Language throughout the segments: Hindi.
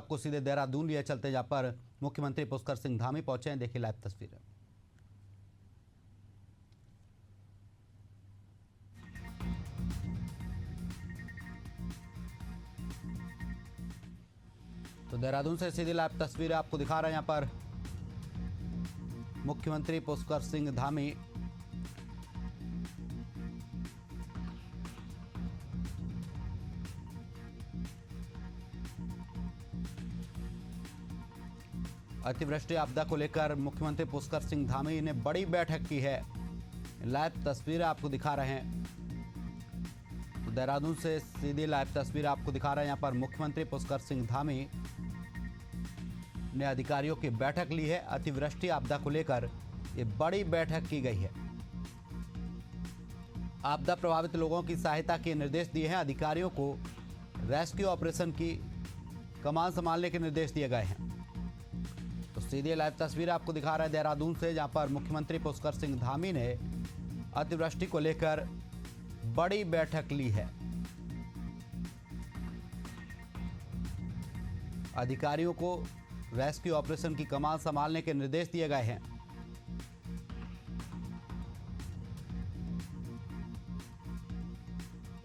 आपको सीधे देहरादून लिए चलते, जहां पर मुख्यमंत्री पुष्कर सिंह धामी पहुंचे हैं। देखिए लाइव तस्वीरें। तो देहरादून से सीधी लाइव तस्वीरें आपको दिखा रहे हैं। यहां पर मुख्यमंत्री पुष्कर सिंह धामी अतिवृष्टि आपदा को लेकर मुख्यमंत्री पुष्कर सिंह धामी ने बड़ी बैठक की है। लाइव तस्वीरें आपको दिखा रहे हैं। तो देहरादून से सीधी लाइव तस्वीरें आपको दिखा रहे हैं। यहां पर मुख्यमंत्री पुष्कर सिंह धामी ने अधिकारियों की बैठक ली है। अतिवृष्टि आपदा को लेकर ये बड़ी बैठक की गई है। आपदा प्रभावित लोगों की सहायता के निर्देश दिए हैं। अधिकारियों को रेस्क्यू ऑपरेशन की कमान संभालने के निर्देश दिए गए हैं। तो सीधी लाइव तस्वीर आपको दिखा रहे हैं देहरादून से, जहां पर मुख्यमंत्री पुष्कर सिंह धामी ने अतिवृष्टि को लेकर बड़ी बैठक ली है। अधिकारियों को रेस्क्यू ऑपरेशन की कमान संभालने के निर्देश दिए गए हैं।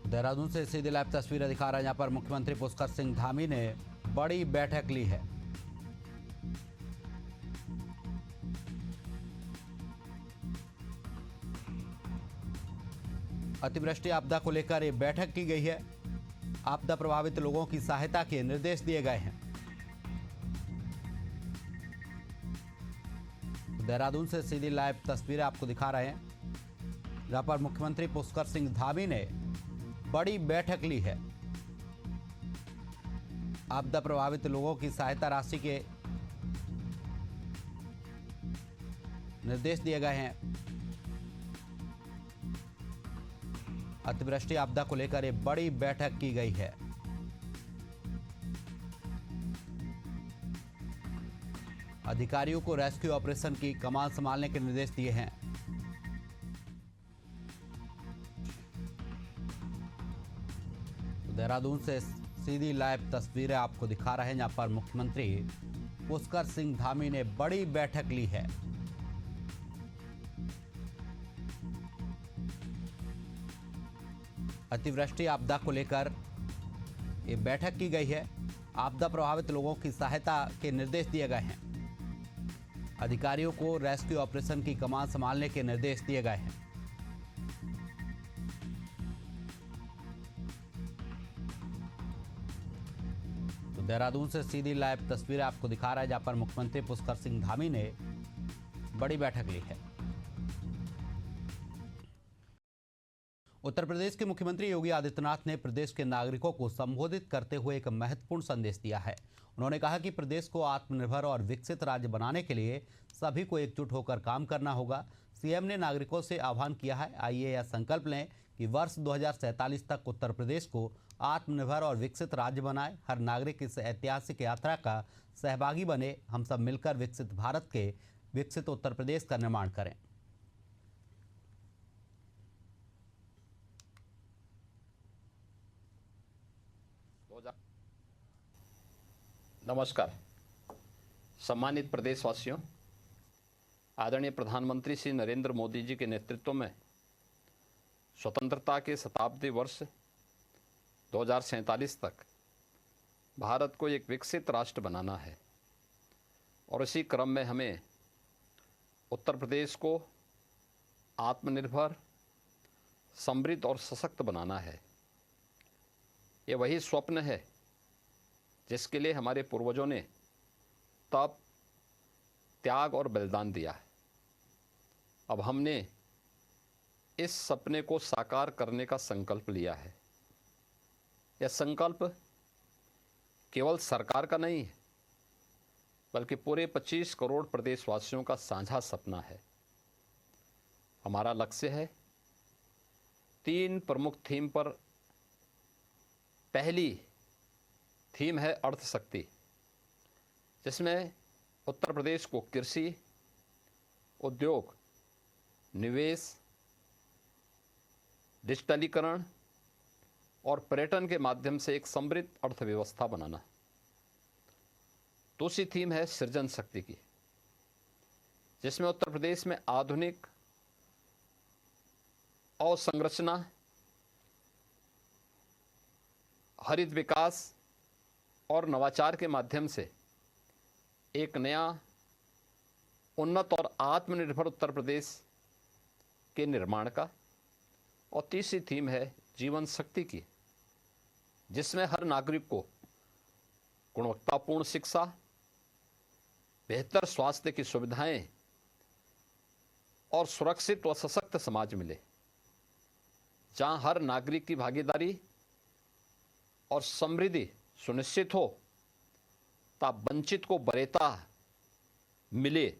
देहरादून से सीधी लाइव तस्वीरें दिखा रहे हैं, जहां पर मुख्यमंत्री पुष्कर सिंह धामी ने बड़ी बैठक ली है। अतिवृष्टि आपदा को लेकर ये बैठक की गई है। आपदा प्रभावित लोगों की सहायता के निर्देश दिए गए हैं। देहरादून से सीधी लाइव तस्वीरें आपको दिखा रहे हैं, जहां पर मुख्यमंत्री पुष्कर सिंह धामी ने बड़ी बैठक ली है। आपदा प्रभावित लोगों की सहायता राशि के निर्देश दिए गए हैं। अतिवृष्टि आपदा को लेकर एक बड़ी बैठक की गई है। अधिकारियों को रेस्क्यू ऑपरेशन की कमान संभालने के निर्देश दिए हैं। तो देहरादून से सीधी लाइव तस्वीरें आपको दिखा रहे हैं, जहां पर मुख्यमंत्री पुष्कर सिंह धामी ने बड़ी बैठक ली है। अतिवृष्टि आपदा को लेकर ये बैठक की गई है। आपदा प्रभावित लोगों की सहायता के निर्देश दिए गए हैं। अधिकारियों को रेस्क्यू ऑपरेशन की कमान संभालने के निर्देश दिए गए हैं। तो देहरादून से सीधी लाइव तस्वीरें आपको दिखा रहा है, जहां पर मुख्यमंत्री पुष्कर सिंह धामी ने बड़ी बैठक ली है। उत्तर प्रदेश के मुख्यमंत्री योगी आदित्यनाथ ने प्रदेश के नागरिकों को संबोधित करते हुए एक महत्वपूर्ण संदेश दिया है। उन्होंने कहा कि प्रदेश को आत्मनिर्भर और विकसित राज्य बनाने के लिए सभी को एकजुट होकर काम करना होगा। सीएम ने नागरिकों से आह्वान किया है, आइए यह संकल्प लें कि वर्ष 2047 तक उत्तर प्रदेश को आत्मनिर्भर और विकसित राज्य बनाए। हर नागरिक इस ऐतिहासिक यात्रा का सहभागी बने। हम सब मिलकर विकसित भारत के विकसित उत्तर प्रदेश का निर्माण करें। नमस्कार। सम्मानित प्रदेशवासियों, आदरणीय प्रधानमंत्री श्री नरेंद्र मोदी जी के नेतृत्व में स्वतंत्रता के शताब्दी वर्ष 2047 तक भारत को एक विकसित राष्ट्र बनाना है और इसी क्रम में हमें उत्तर प्रदेश को आत्मनिर्भर, समृद्ध और सशक्त बनाना है। ये वही स्वप्न है जिसके लिए हमारे पूर्वजों ने तप, त्याग और बलिदान दिया है। अब हमने इस सपने को साकार करने का संकल्प लिया है। यह संकल्प केवल सरकार का नहीं है, बल्कि पूरे 25 करोड़ प्रदेशवासियों का साझा सपना है। हमारा लक्ष्य है 3 प्रमुख थीम पर। पहली थीम है अर्थ शक्ति, जिसमें उत्तर प्रदेश को कृषि, उद्योग, निवेश, डिजिटलीकरण और पर्यटन के माध्यम से एक समृद्ध अर्थव्यवस्था बनाना। दूसरी थीम है सृजन शक्ति की, जिसमें उत्तर प्रदेश में आधुनिक अवसंरचना, हरित विकास और नवाचार के माध्यम से एक नया उन्नत और आत्मनिर्भर उत्तर प्रदेश के निर्माण का। और तीसरी थीम है जीवन शक्ति की, जिसमें हर नागरिक को गुणवत्तापूर्ण शिक्षा, बेहतर स्वास्थ्य की सुविधाएं और सुरक्षित व सशक्त समाज मिले, जहां हर नागरिक की भागीदारी और समृद्धि सुनिश्चित हो, तब वंचित को वरीयता मिले।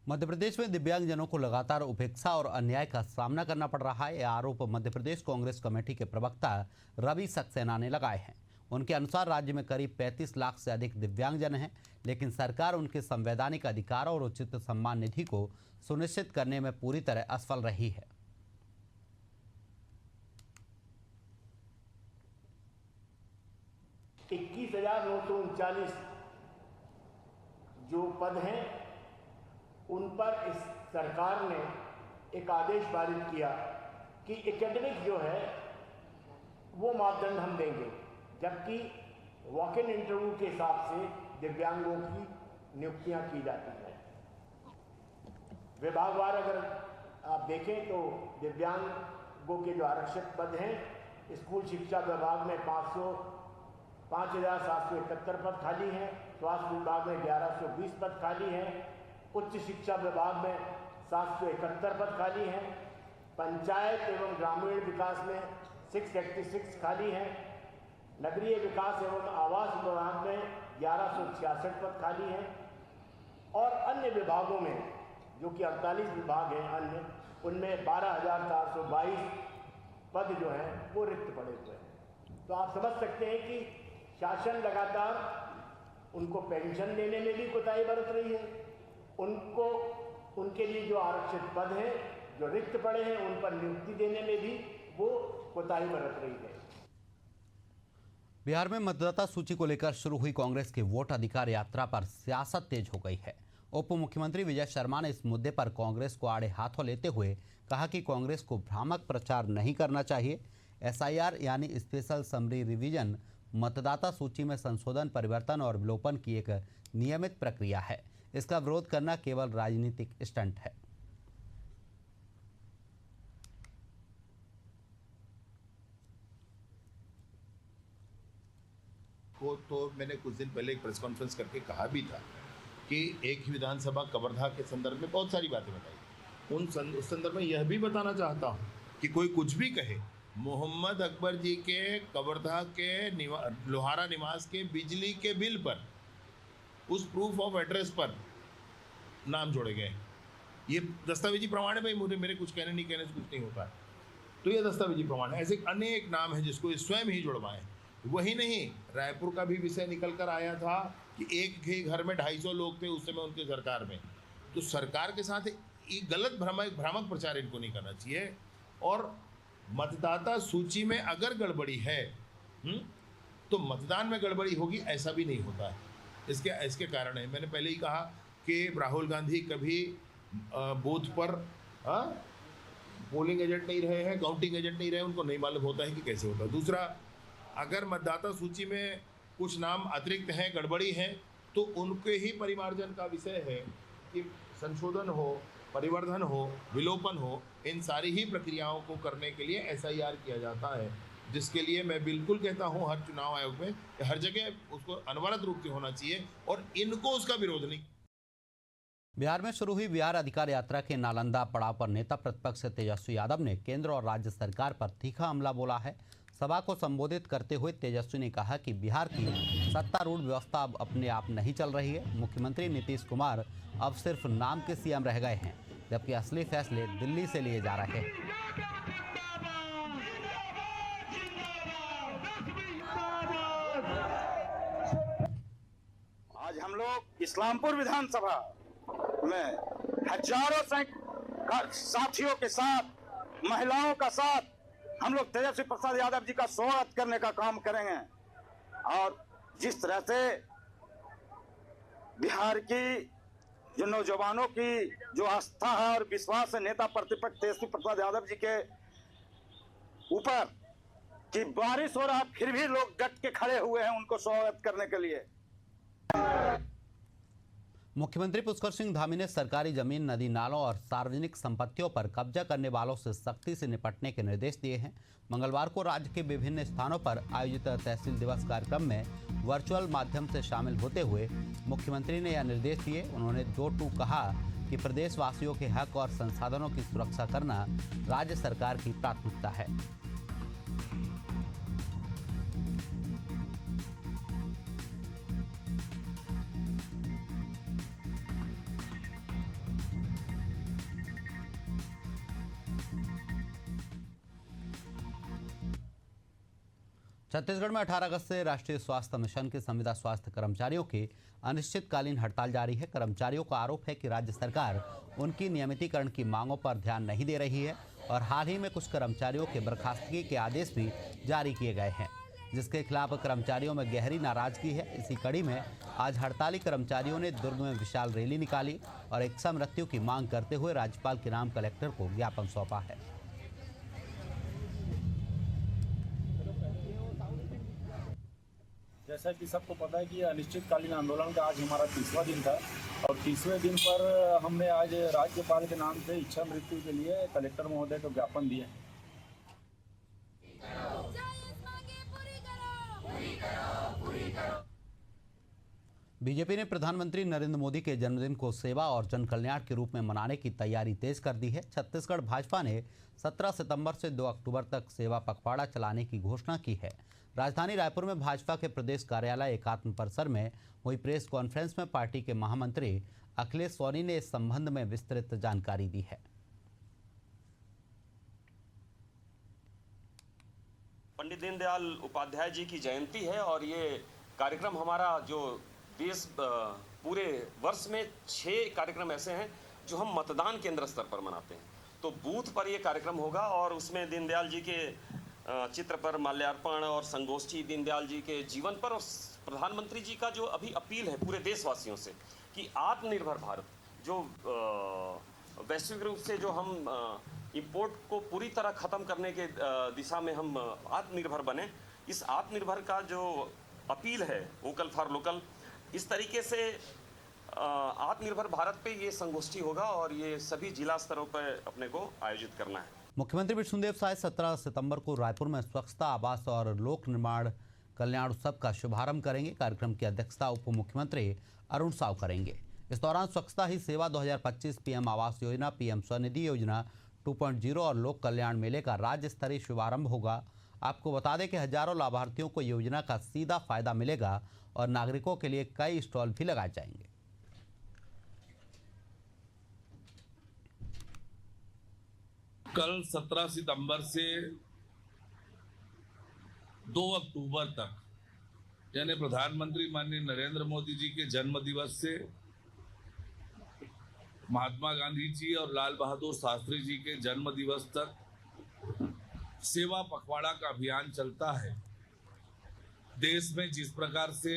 मध्य प्रदेश में दिव्यांगजनों को लगातार उपेक्षा और अन्याय का सामना करना पड़ रहा है। यह आरोप मध्य प्रदेश कांग्रेस कमेटी के प्रवक्ता रवि सक्सेना ने लगाए हैं। उनके अनुसार राज्य में करीब 35 लाख से अधिक दिव्यांगजन हैं, लेकिन सरकार उनके संवैधानिक अधिकार और उचित सम्मान निधि को सुनिश्चित करने में पूरी तरह असफल रही है। 21,939 जो पद हैं, उन पर इस सरकार ने एक आदेश पारित किया कि एकेडमिक जो है वो मापदंड हम देंगे, जबकि वॉक इन इंटरव्यू के हिसाब से दिव्यांगों की नियुक्तियां की जाती हैं। विभागवार अगर आप देखें तो दिव्यांगों के जो आरक्षित पद हैं, स्कूल शिक्षा विभाग में 5,771 पद खाली हैं, स्वास्थ्य विभाग में 1120 पद खाली हैं, उच्च शिक्षा विभाग में 771 पद खाली हैं, पंचायत एवं ग्रामीण विकास में 686 खाली हैं, नगरीय विकास एवं आवास विभाग में 1166 पद खाली हैं, और अन्य विभागों में जो कि 48 विभाग हैं अन्य, उनमें 12,422 पद जो हैं वो रिक्त पड़े हुए हैं। तो आप समझ सकते हैं कि शासन लगातार उनको पेंशन देने में भी कोताही बरत रही है, उनको उनके लिए जो आरक्षित पद हैं जो रिक्त पड़े हैं उन पर नियुक्ति देने में भी वो कोताही बरत रही है। बिहार में मतदाता सूची को लेकर शुरू हुई कांग्रेस की वोट अधिकार यात्रा पर सियासत तेज हो गई है। उप मुख्यमंत्री विजय शर्मा ने इस मुद्दे पर कांग्रेस को आड़े हाथों लेते हुए कहा कि कांग्रेस को भ्रामक प्रचार नहीं करना चाहिए। SIR यानी स्पेशल समरी रिवीजन मतदाता सूची में संशोधन, परिवर्तन और विलोपन की एक नियमित प्रक्रिया है। इसका विरोध करना केवल राजनीतिक स्टंट है। को तो मैंने कुछ दिन पहले एक प्रेस कॉन्फ्रेंस करके कहा भी था कि एक ही विधानसभा कवर्धा के संदर्भ में बहुत सारी बातें बताई। उस संदर्भ में यह भी बताना चाहता हूँ कि कोई कुछ भी कहे, मोहम्मद अकबर जी के कवर्धा के लोहारा निवास के बिजली के बिल पर उस प्रूफ ऑफ एड्रेस पर नाम जोड़े गए। ये दस्तावेजी प्रमाण है भाई, मेरे कुछ कहने नहीं कहने से कुछ नहीं होता है, तो ये दस्तावेजी प्रमाण है। ऐसे अनेक नाम है जिसको स्वयं ही जुड़वाएं। वही नहीं, रायपुर का भी विषय निकल कर आया था कि एक ही घर में 250 लोग थे उस समय उनके सरकार में। तो सरकार के साथ ये गलत भ्रामक प्रचार इनको नहीं करना चाहिए। और मतदाता सूची में अगर गड़बड़ी है तो मतदान में गड़बड़ी होगी ऐसा भी नहीं होता है। इसके कारण है, मैंने पहले ही कहा कि राहुल गांधी कभी बूथ पर पोलिंग एजेंट नहीं रहे हैं, काउंटिंग एजेंट नहीं रहे, उनको नहीं मालूम होता है कि कैसे होता है। दूसरा, अगर मतदाता सूची में कुछ नाम अतिरिक्त हैं, गड़बड़ी है, तो उनके ही परिमार्जन का विषय है कि संशोधन हो, परिवर्धन हो, विलोपन हो, इन सारी ही प्रक्रियाओं को करने के लिए SIR किया जाता है, जिसके लिए मैं बिल्कुल कहता हूं हर चुनाव आयोग में हर जगह उसको अनवरत रूप से होना चाहिए और इनको उसका विरोध नहीं। बिहार में शुरू हुई बिहार अधिकार यात्रा के नालंदा पड़ाव पर नेता प्रतिपक्ष तेजस्वी यादव ने केंद्र और राज्य सरकार पर तीखा हमला बोला है। सभा को संबोधित करते हुए तेजस्वी ने कहा कि बिहार की सत्तारूढ़ व्यवस्था अब अपने आप नहीं चल रही है। मुख्यमंत्री नीतीश कुमार अब सिर्फ नाम के CM रह गए हैं, जबकि असली फैसले दिल्ली से लिए जा रहे हैं। आज हम लोग इस्लामपुर विधानसभा में हजारों साथियों के साथ, महिलाओं का साथ हम लोग तेजस्वी प्रसाद यादव जी का स्वागत करने का काम करेंगे। और जिस तरह से बिहार की जो नौजवानों की जो आस्था है और विश्वास है नेता प्रतिपक्ष तेजस्वी प्रसाद यादव जी के ऊपर कि बारिश हो रहा है फिर भी लोग डट के खड़े हुए हैं उनको स्वागत करने के लिए। मुख्यमंत्री पुष्कर सिंह धामी ने सरकारी जमीन, नदी नालों और सार्वजनिक संपत्तियों पर कब्जा करने वालों से सख्ती से निपटने के निर्देश दिए हैं। मंगलवार को राज्य के विभिन्न स्थानों पर आयोजित तहसील दिवस कार्यक्रम में वर्चुअल माध्यम से शामिल होते हुए मुख्यमंत्री ने यह निर्देश दिए। उन्होंने 2 कहा कि प्रदेशवासियों के हक और संसाधनों की सुरक्षा करना राज्य सरकार की प्राथमिकता है। छत्तीसगढ़ में 18 अगस्त से राष्ट्रीय स्वास्थ्य मिशन के संविदा स्वास्थ्य कर्मचारियों की अनिश्चितकालीन हड़ताल जारी है। कर्मचारियों का आरोप है कि राज्य सरकार उनकी नियमितीकरण की मांगों पर ध्यान नहीं दे रही है और हाल ही में कुछ कर्मचारियों के बर्खास्तगी के आदेश भी जारी किए गए हैं, जिसके खिलाफ कर्मचारियों में गहरी नाराजगी है। इसी कड़ी में आज हड़ताली कर्मचारियों ने दुर्ग में विशाल रैली निकाली और इक्सा मृत्यु की मांग करते हुए राज्यपाल के नाम कलेक्टर को ज्ञापन सौंपा है। जैसा कि सबको पता है कि अनिश्चितकालीन आंदोलन का आज हमारा 30वां दिन था और 30वें दिन पर हमने आज राज्यपाल के नाम से इच्छा मृत्यु के लिए कलेक्टर महोदय को ज्ञापन दिए। बीजेपी ने प्रधानमंत्री नरेंद्र मोदी के जन्मदिन को सेवा और जन कल्याण के रूप में मनाने की तैयारी तेज कर दी है। छत्तीसगढ़ भाजपा ने 17 सितंबर से 2 अक्टूबर तक सेवा पखवाड़ा चलाने की घोषणा की है। राजधानी रायपुर में भाजपा के प्रदेश कार्यालय एकात्म परिसर में हुई प्रेस कॉन्फ्रेंस में पार्टी के महामंत्री अखिलेश सोनी ने इस संबंध में विस्तृत जानकारी दी है। पंडित दीनदयाल उपाध्याय जी की जयंती है और ये कार्यक्रम हमारा जो देश पूरे वर्ष में 6 कार्यक्रम ऐसे हैं जो हम मतदान केंद्र स्तर पर मनाते हैं। तो बूथ पर ये कार्यक्रम होगा और उसमें दीनदयाल जी के चित्र पर माल्यार्पण और संगोष्ठी, दीनदयाल जी के जीवन पर, और प्रधानमंत्री जी का जो अभी अपील है पूरे देशवासियों से कि आत्मनिर्भर भारत, जो वैश्विक रूप से जो हम इंपोर्ट को पूरी तरह खत्म करने के दिशा में हम आत्मनिर्भर बने, इस आत्मनिर्भर का जो अपील है वोकल फॉर लोकल, इस तरीके से आत्मनिर्भर भारत पे ये संगोष्ठी होगा और ये सभी जिला स्तरों पर अपने को आयोजित करना है। मुख्यमंत्री विष्णुदेव साय 17 सितंबर को रायपुर में स्वच्छता, आवास और लोक निर्माण कल्याण उत्सव का शुभारंभ करेंगे। कार्यक्रम की अध्यक्षता उप मुख्यमंत्री अरुण साव करेंगे। इस दौरान स्वच्छता ही सेवा 2025, पीएम आवास योजना, पीएम स्वनिधि योजना 2.0 और लोक कल्याण मेले का राज्य स्तरीय शुभारंभ होगा। आपको बता दें कि हजारों लाभार्थियों को योजना का सीधा फायदा मिलेगा और नागरिकों के लिए कई स्टॉल भी लगाए जाएंगे। कल 17 सितंबर से 2 अक्टूबर तक यानी प्रधानमंत्री माननीय नरेंद्र मोदी जी के जन्म दिवस से महात्मा गांधी जी और लाल बहादुर शास्त्री जी के जन्म दिवस तक सेवा पखवाड़ा का अभियान चलता है। देश में जिस प्रकार से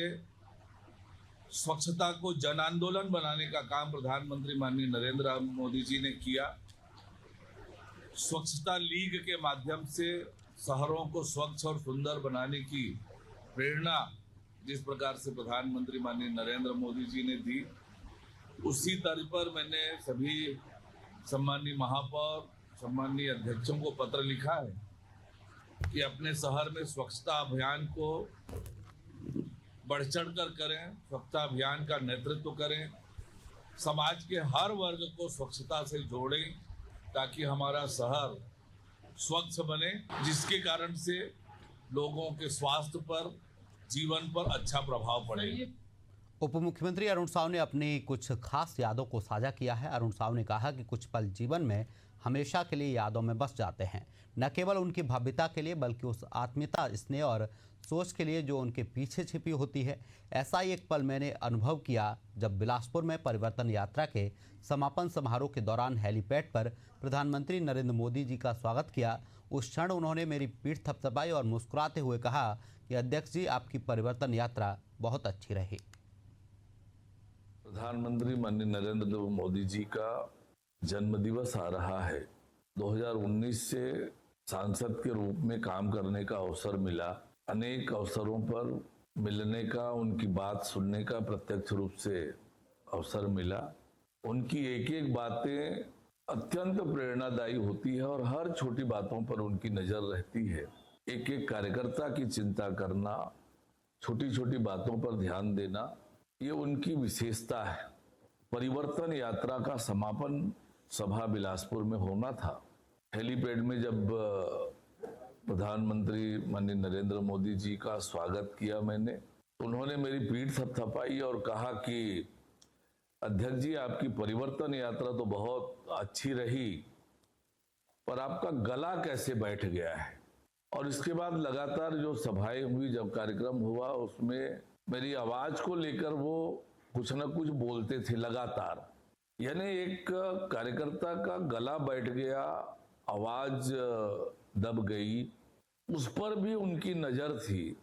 स्वच्छता को जन आंदोलन बनाने का काम प्रधानमंत्री माननीय नरेंद्र मोदी जी ने किया, स्वच्छता लीग के माध्यम से शहरों को स्वच्छ और सुंदर बनाने की प्रेरणा जिस प्रकार से प्रधानमंत्री माननीय नरेंद्र मोदी जी ने दी, उसी तर्ज पर मैंने सभी सम्माननीय महापौर, सम्माननीय अध्यक्षों को पत्र लिखा है कि अपने शहर में स्वच्छता अभियान को बढ़ चढ़ कर करें, स्वच्छता अभियान का नेतृत्व करें, समाज के हर वर्ग को स्वच्छता से जोड़ें ताकि हमारा शहर स्वच्छ बने, जिसके कारण से लोगों के स्वास्थ्य पर, जीवन पर अच्छा प्रभाव पड़े। उप मुख्यमंत्री अरुण साव ने अपनी कुछ खास यादों को साझा किया है। अरुण साव ने कहा कि कुछ पल जीवन में हमेशा के लिए यादों में बस जाते हैं, न केवल उनकी भव्यता के लिए बल्कि उस आत्मीयता, स्नेह और सोच के लिए जो उनके पीछे छिपी होती है। ऐसा ही एक पल मैंने अनुभव किया जब बिलासपुर में परिवर्तन यात्रा के समापन समारोह के दौरान हेलीपैड पर प्रधानमंत्री नरेंद्र मोदी जी का स्वागत किया। उस क्षण उन्होंने मेरी पीठ थपथपाई और मुस्कुराते हुए कहा कि अध्यक्ष जी, आपकी परिवर्तन यात्रा बहुत अच्छी रही। प्रधानमंत्री माननीय नरेंद्र मोदी जी का जन्मदिवस आ रहा है। 2019 से सांसद के रूप में काम करने का अवसर मिला। अनेक अवसरों पर मिलने का, उनकी बात सुनने का प्रत्यक्ष रूप से अवसर मिला। उनकी एक एक बातें अत्यंत प्रेरणादायी होती है और हर छोटी बातों पर उनकी नजर रहती है। एक एक कार्यकर्ता की चिंता करना, छोटी छोटी बातों पर ध्यान देना, ये उनकी विशेषता है। परिवर्तन यात्रा का समापन सभा बिलासपुर में होना था। हेलीपैड में जब प्रधानमंत्री माननीय नरेंद्र मोदी जी का स्वागत किया मैंने, उन्होंने मेरी पीठ थपथपाई और कहा कि अध्यक्ष जी, आपकी परिवर्तन यात्रा तो बहुत अच्छी रही, पर आपका गला कैसे बैठ गया है। और इसके बाद लगातार जो सभाएं हुई, जब कार्यक्रम हुआ, उसमें मेरी आवाज को लेकर वो कुछ न कुछ बोलते थे लगातार। यानी एक कार्यकर्ता का गला बैठ गया, आवाज दब गई, उस पर भी उनकी नजर थी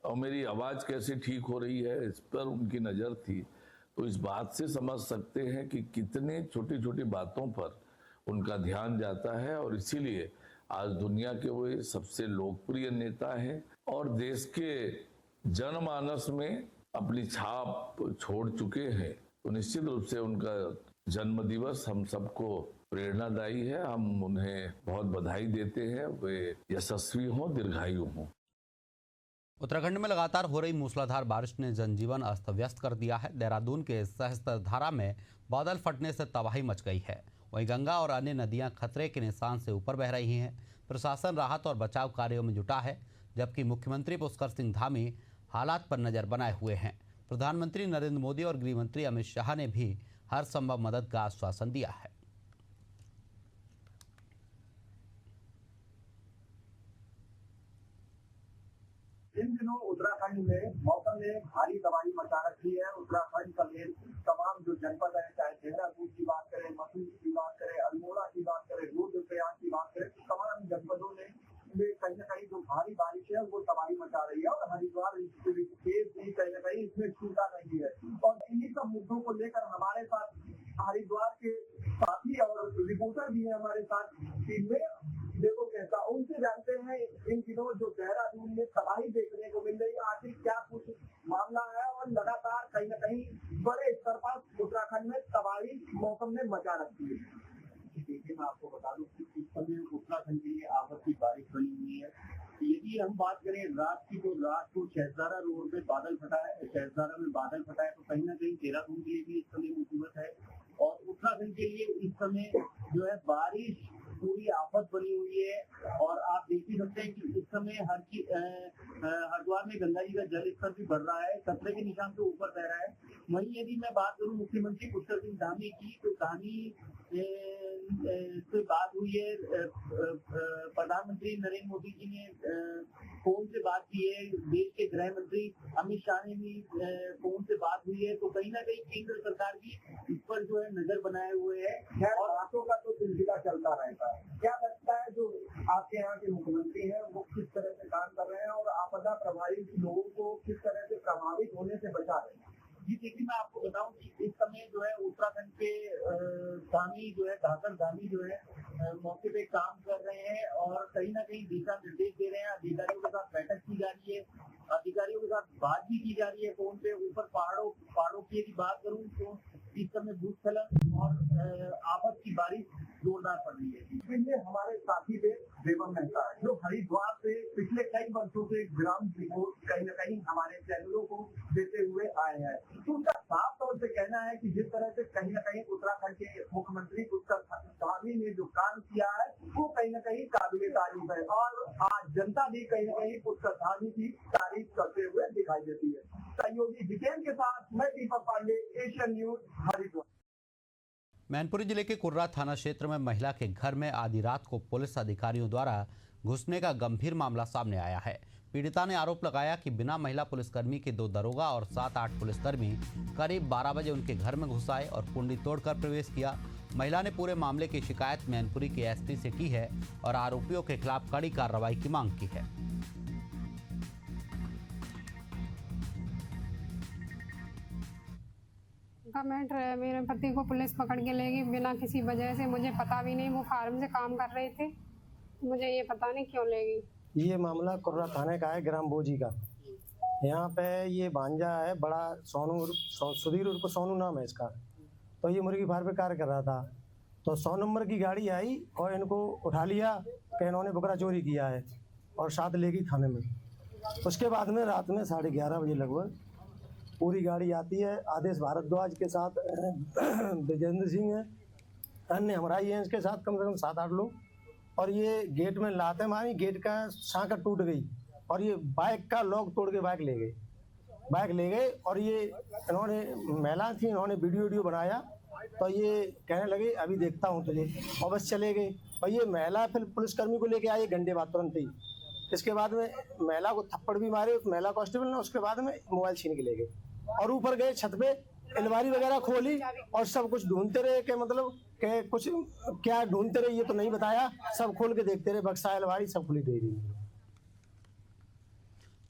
और मेरी आवाज कैसे ठीक हो रही है इस पर उनकी नजर थी। तो इस बात से समझ सकते हैं कि कितने छोटी छोटी बातों पर उनका ध्यान जाता है और इसीलिए आज दुनिया के वो सबसे लोकप्रिय नेता हैं और देश के जनमानस में अपनी छाप छोड़ चुके हैं। तो निश्चित रूप से उनका जन्मदिवस हम सबको प्रेरणादायी है। हम उन्हें बहुत बधाई देते हैं। वे यशस्वी हों, दीर्घायु हों। उत्तराखंड में लगातार हो रही मूसलाधार बारिश ने जनजीवन अस्त व्यस्त कर दिया है। देहरादून के सहस्त्रधारा में बादल फटने से तबाही मच गई है। वहीं गंगा और अन्य नदियां खतरे के निशान से ऊपर बह रही हैं। प्रशासन राहत और बचाव कार्यों में जुटा है, जबकि मुख्यमंत्री पुष्कर सिंह धामी हालात पर नजर बनाए हुए हैं। प्रधानमंत्री नरेंद्र मोदी और गृह मंत्री अमित शाह ने भी हर संभव मदद का आश्वासन दिया है। इन दिनों उत्तराखंड में मौसम ने भारी तबाही मचा रखी है। उत्तराखंड समेत तमाम जो जनपद है, चाहे देहरादून की बात करें, मसूरी की बात करें, अल्मोड़ा की बात करें, रुद्रप्रयाग की बात करें, तमाम जनपदों में कहीं न कहीं जो भारी बारिश है वो तबाही मचा रही है और हरिद्वार भी कहीं न कहीं इसमें छूटा नहीं है। और इन्हीं सब मुद्दों को लेकर हमारे साथ हरिद्वार के साथी और रिपोर्टर भी है हमारे साथ टीम में। देखो कैसा, उनसे जानते हैं इन दिनों जो देहरादून में तबाही देखने को मिल रही है, आखिर क्या कुछ मामला है और लगातार कहीं न कहीं बड़े स्तर पर उत्तराखंड में तबाही मौसम ने मचा रखी है। देखिए, मैं आपको बता दूं कि इस समय उत्तराखंड के लिए आफत की बारिश बनी हुई है। यदि हम बात करें रात की, तो रात को शहजादा रोड में बादल फटा है। शहजादा में बादल फटा है तो कहीं न कहीं देहरादून के लिए भी इस समय मुसीबत है और उत्तराखंड के लिए इस समय जो है बारिश पूरी आफत बनी हुई है। और आप देख ही सकते हैं कि इस समय हरिद्वार में गंगा जी का जल स्तर भी बढ़ रहा है, खतरे के निशान से ऊपर बह रहा है। वहीं यदि मैं बात करूं मुख्यमंत्री पुष्कर सिंह धामी की, तो धामी से बात हुई है। प्रधानमंत्री नरेंद्र मोदी जी ने फोन से बात की है। देश के गृह मंत्री अमित शाह ने भी फोन से बात हुई है। तो कहीं ना कहीं केंद्र सरकार भी इस पर जो है नजर बनाए हुए है और बातों का तो सिलसिला चलता रहता है। क्या लगता है जो आपके यहाँ के मुख्यमंत्री हैं वो किस तरह से काम कर रहे हैं और आपदा प्रभावित लोगों को किस तरह से प्रभावित होने से बचा रहे हैं? जी देखिए, मैं आपको बताऊं कि इस समय जो है उत्तराखंड के धामी जो है धाकर धामी जो है मौके पे काम कर रहे हैं और कहीं ना कहीं दिशा निर्देश दे रहे हैं। अधिकारियों के साथ बैठक की जा रही है, अधिकारियों के साथ बात भी की जा रही है फोन पे। ऊपर पहाड़ों की यदि बात करूँ तो इस समय भूस्खलन और आफत की बारिश जोरदार पड़ रही है। इसलिए हमारे साथी देवम मेहता है जो हरिद्वार से पिछले कई वर्षों से ग्राउंड रिपोर्ट कहीं न कहीं हमारे चैनलों को देते हुए आए हैं। तो उनका साफ तौर से कहना है कि जिस तरह से कहीं न कहीं उत्तराखंड के मुख्यमंत्री पुष्कर धामी ने जो काम किया है वो कहीं न कहीं काबिले तारीफ है और आज जनता भी कहीं न कहीं पुष्कर धामी की तारीफ करते हुए दिखाई देती है। सहयोगी जितेंद्र के साथ मैं दीपक पांडे, एशियन न्यूज, हरिद्वार। मैनपुरी जिले के कुर्रा थाना क्षेत्र में महिला के घर में आधी रात को पुलिस अधिकारियों द्वारा घुसने का गंभीर मामला सामने आया है। पीड़िता ने आरोप लगाया कि बिना महिला पुलिसकर्मी के 2 दरोगा और 7-8 पुलिसकर्मी करीब 12 बजे उनके घर में घुस आए और कुंडी तोड़कर प्रवेश किया। महिला ने पूरे मामले की शिकायत मैनपुरी के एसपी से की है और आरोपियों के खिलाफ कड़ी कार्रवाई की मांग की है। का मैटर है, मेरे पति को पुलिस पकड़ के ले गई बिना किसी वजह से, मुझे पता भी नहीं, वो फार्म से काम कर रहे थे, मुझे ये पता नहीं क्यों ले गई। ये मामला कुर्रा थाने का है, ग्राम बोजी का। यहाँ पे ये भांजा है बड़ा सुधीर उर्फ सोनू नाम है इसका। तो ये मुर्गी फार्म पे कार्य कर रहा था, तो 100 नंबर की गाड़ी आई और इनको उठा लिया कि इन्होंने बकरा चोरी किया है और साथ ले गई थाने में। उसके बाद में रात में 11:30 बजे लगभग पूरी गाड़ी आती है, आदेश भारद्वाज के साथ विजेंद्र सिंह है, अन्य हमारा है, इसके साथ कम से कम 7-8 लोग, और ये गेट में लाते मारी, गेट का सांकड़ टूट गई और ये बाइक का लॉक तोड़ के बाइक ले गए। और ये इन्होंने महिला थी, इन्होंने वीडियो बनाया, तो ये कहने लगे अभी देखता हूँ तुझे, और बस चले गए। और ये महिला फिर पुलिसकर्मी को लेके आई घंटे बाद तुरंत ही। इसके बाद में महिला को थप्पड़ भी मारे महिला कांस्टेबल ने, उसके बाद में मोबाइल छीन के ले गए और ऊपर गए छत पे, अलमारी वगैरह खोली और सब कुछ ढूंढते रहे कि मतलब कि कुछ क्या ढूंढते रहे ये तो नहीं बताया, सब खोल के देखते रहे, बक्सा अलमारी सब खुली दे रही।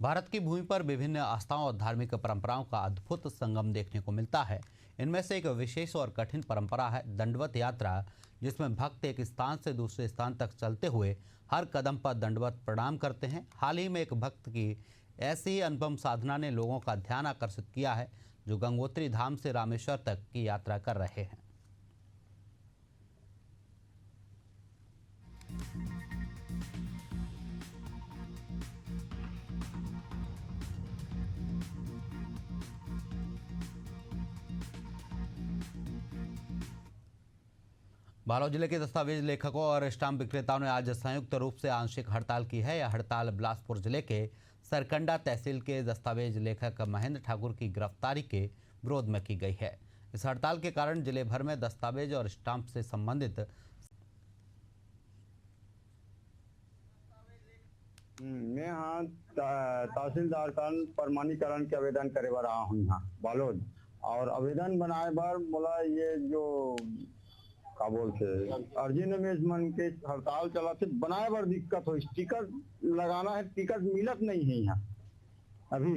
भारत की भूमि पर विभिन्न आस्थाओं और धार्मिक परंपराओं का अद्भुत संगम देखने को मिलता है। इनमें से एक विशेष और कठिन परंपरा है दंडवत यात्रा, जिसमें भक्त एक स्थान से दूसरे स्थान तक चलते हुए हर कदम पर दंडवत प्रणाम करते हैं। हाल ही में एक भक्त की ऐसी ही अनुपम साधना ने लोगों का ध्यान आकर्षित किया है, जो गंगोत्री धाम से रामेश्वर तक की यात्रा कर रहे हैं। बालोद जिले के दस्तावेज लेखकों और स्टाम्प विक्रेताओं ने आज संयुक्त रूप से आंशिक हड़ताल की है। यह हड़ताल बिलासपुर जिले के सरकंडा तहसील के दस्तावेज लेखक महेंद्र ठाकुर की गिरफ्तारी के विरोध में की गई है। इस हड़ताल के कारण जिले भर में दस्तावेज और स्टाम्प से संबंधित मैं यहाँ तहसीलदार का प्रमाणीकरण के आवेदन करे रहा हूँ यहाँ बालोद, और आवेदन बनाए बार बोला ये जो का बोलते अर्जी मैनेजमेंट के हड़ताल चला थे, बनाए बार दिक्कत हो, टिकट लगाना है, टिकट मिलत नहीं है यहाँ अभी।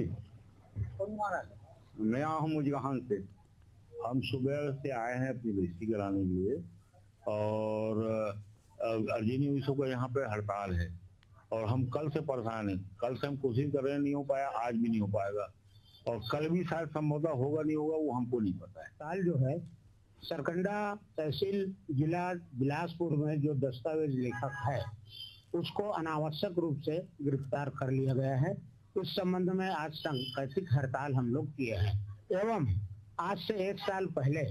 मैं आया हूँ मुजगहान से, हम सुबह से आए हैं अपनी रजिस्ट्री कराने के लिए, और अर्जी न्यूज़ का यहाँ पे हड़ताल है और हम कल से परेशान हैं। कल से हम कोशिश कर रहे हैं, नहीं हो पाया, आज भी नहीं हो पाएगा, और कल भी शायद संभवतः होगा नहीं होगा वो हमको नहीं पता है। साल जो है सरकंडा तहसील जिला बिलासपुर में जो दस्तावेज लेखक है उसको अनावश्यक रूप से गिरफ्तार कर लिया गया है। इस संबंध में आज सांकेतिक हड़ताल हम लोग किए हैं, एवं आज से 1 साल पहले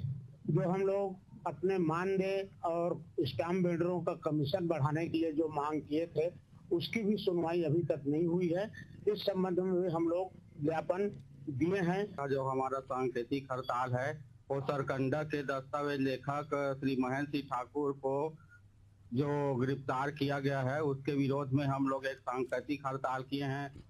जो हम लोग अपने मानदेय और स्टाम्प बिल्डरों का कमीशन बढ़ाने के लिए जो मांग किए थे उसकी भी सुनवाई अभी तक नहीं हुई है। इस संबंध में भी हम लोग ज्ञापन दिए हैं। जो हमारा सांकेतिक हड़ताल है वो सरकंडा के दस्तावेज लेखक श्री महेंद्र सिंह ठाकुर को जो गिरफ्तार किया गया है उसके विरोध में हम लोग एक सांकेतिक हड़ताल किए हैं।